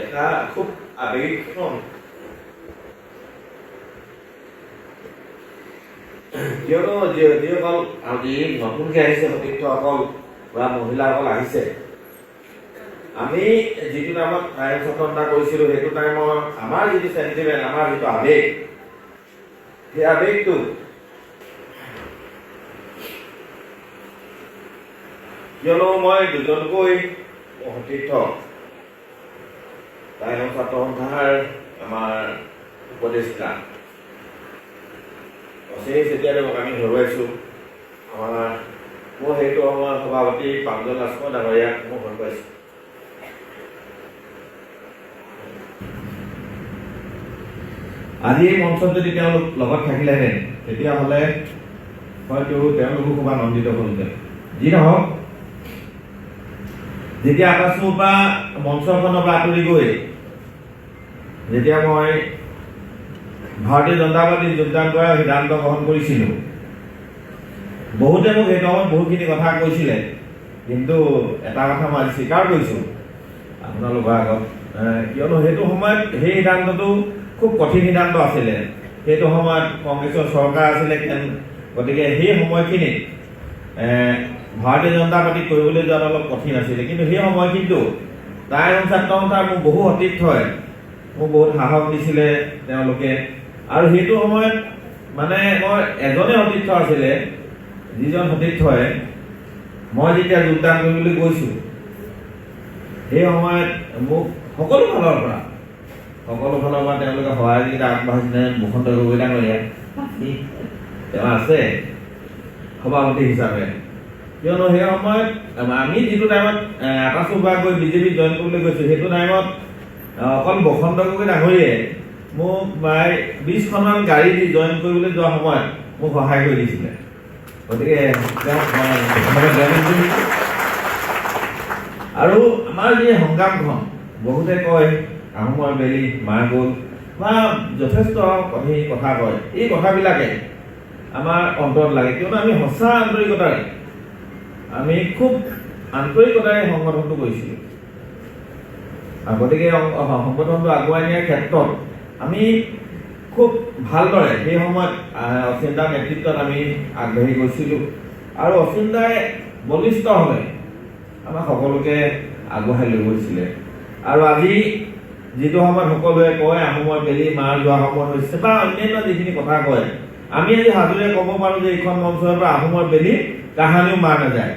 এটা খুব আবেগিক ফোন। কিয়নো যিসকল আজি নতুনকে আহিছে সতীৰ্থসকল বা মহিলাসকল আহিছে, আমি যিটো টাইমত নাৰী সচেতনতা কৰিছিলোঁ সেইটো টাইমৰ আমাৰ যিটো চেণ্টিমেণ্ট, আমাৰ যিটো আবেগ, সেই আবেগটো কিয়নো মই দুজনকৈ সতীৰ্থ টাইমৰ ছাত্ৰ সন্থাৰ আমাৰ উপদেষ্টা অশেষ চেতিয়াদেৱক আমি হেৰুৱাইছোঁ। মোৰ সেইটো সময়ৰ সভাপতি প্ৰাঞ্জল লাস্কৰ ডাঙৰীয়াক মই ভাল পাইছোঁ। আজি এই মঞ্চত যদি তেওঁলোক লগত থাকিলেহেঁতেন তেতিয়াহ'লে হয়তো তেওঁলোকো খুব আনন্দিত হ'লহেঁতেন। যি নহওক, যেতিয়া আকাশৰ পৰা মঞ্চখনৰ পৰা আঁতৰি গৈ যেতিয়া মই ভাৰতীয় জনতা পাৰ্টীত যোগদান কৰাৰ সিদ্ধান্ত গ্ৰহণ কৰিছিলোঁ, বহুতে মোক সেইটো সময়ত বহুখিনি কথা কৈছিলে, কিন্তু এটা কথা মই আজি স্বীকাৰ কৰিছোঁ আপোনালোকৰ আগত, কিয়নো সেইটো সময়ত সেই সিদ্ধান্তটো খুব কঠিন সিদ্ধান্ত আছিলে। সেইটো সময়ত কংগ্ৰেছৰ চৰকাৰ আছিলে, গতিকে সেই সময়খিনিত ভাৰতীয় জনতা পাৰ্টীক কৰিবলৈ যোৱাটো অলপ কঠিন আছিলে। কিন্তু সেই সময়খিনিতো টাইমৰ ছাত্ৰ সন্থাৰ মোৰ বহু সতীৰ্থই মোক বহুত সাহস দিছিলে তেওঁলোকে। আৰু সেইটো সময়ত মানে মই এজনে সতীৰ্থ আছিলে, যিজন সতীৰ্থই মই যেতিয়া যোগদান কৰিবলৈ গৈছোঁ সেই সময়ত মোক সকলো ফালৰ পৰা তেওঁলোকে সহায়যোগিতা আগবঢ়াইছিলে। বসন্ত গগৈ ডাঙৰীয়া তেওঁ আছে সভাপতি হিচাপে, কিয়নো সেই সময়ত আমি যিটো টাইমত আকাশৰ পৰা গৈ বিজেপি জইন কৰিবলৈ গৈছোঁ, সেইটো টাইমত অকল বসন্ত গগৈ ডাঙৰীয়াই মোক প্ৰায় 20খনমান গাড়ী দি জইন কৰিবলৈ যোৱা সময়ত মোক সহায় কৰি দিছিলে। গতিকে আৰু আমাৰ যি সংগ্ৰামখন, বহুতে কয় আহোমৰ বেলি মাৰ গ'ল বা যথেষ্ট কথা কয়, এই কথাবিলাকে আমাৰ অন্তৰত লাগে, কিয়নো আমি সঁচা আন্তৰিকতাৰে আমি খুব আন্তৰিকতাৰে সংগঠনটো কৰিছিলোঁ। গতিকে সংগঠনটো আগুৱাই নিয়াৰ ক্ষেত্ৰত আমি খুব ভালদৰে সেই সময়ত অসীম দাৰ নেতৃত্বত আমি আগবাঢ়ি গৈছিলোঁ। আৰু অসীম দাই বলিষ্ঠভাৱে আমাক সকলোকে আগবঢ়াই লৈ গৈছিলে। আৰু আজি যিটো সময়ত সকলোৱে কয় আহোমৰ বেলি মাৰ যোৱা সময় হৈছে বা অন্যান্য যিখিনি কথা কয়, আমি আজি সাজুৰে ক'ব পাৰোঁ যে এইখন মঞ্চৰ পৰা আহোমৰ বেলি কাহানিও মাৰ নাযায়।